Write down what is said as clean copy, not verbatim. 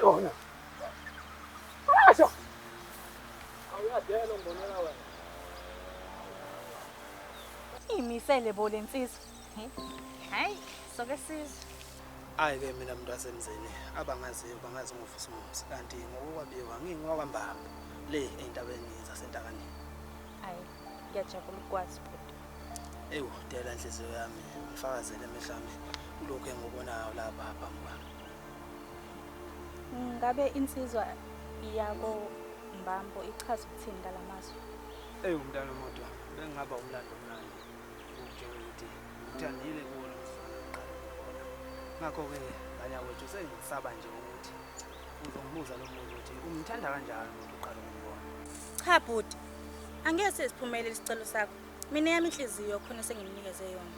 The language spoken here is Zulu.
khona. Asho. Awuyadela ngibonela wena. Imisele bo lensizwa. Hayi, soke sizwe. Hayi ke mina umuntu wasemzini abangaziyo bangazi ngofisa umuzi kanti ngokwabiwa ngingowakambamba le entabeni zasentakani. Hayi, ngiyajabula ukwazi bhuti. Ewu dela inhliziyo yami ngifakazele emehlami kulokho engibonayo lapha phambi kwami. Ngabe insizwa yako Mbambo ichaza ukuthini ngalamazwi? Ewu mntana umuntu bengingaba umlando omnandi ukutshela ukuthi ngithandile kuwo lo mfana oqala ukubona. Ngakho-ke nganyawethu sengisaba nje ukuthi uzongibuza lo muntu ukuthi umthanda kanjani umuntu oqala ukubona. Cha bhuti, angeke sesiphumelele isicelo sakho. Mina yami inhliziyo khona sengimnikeze yona.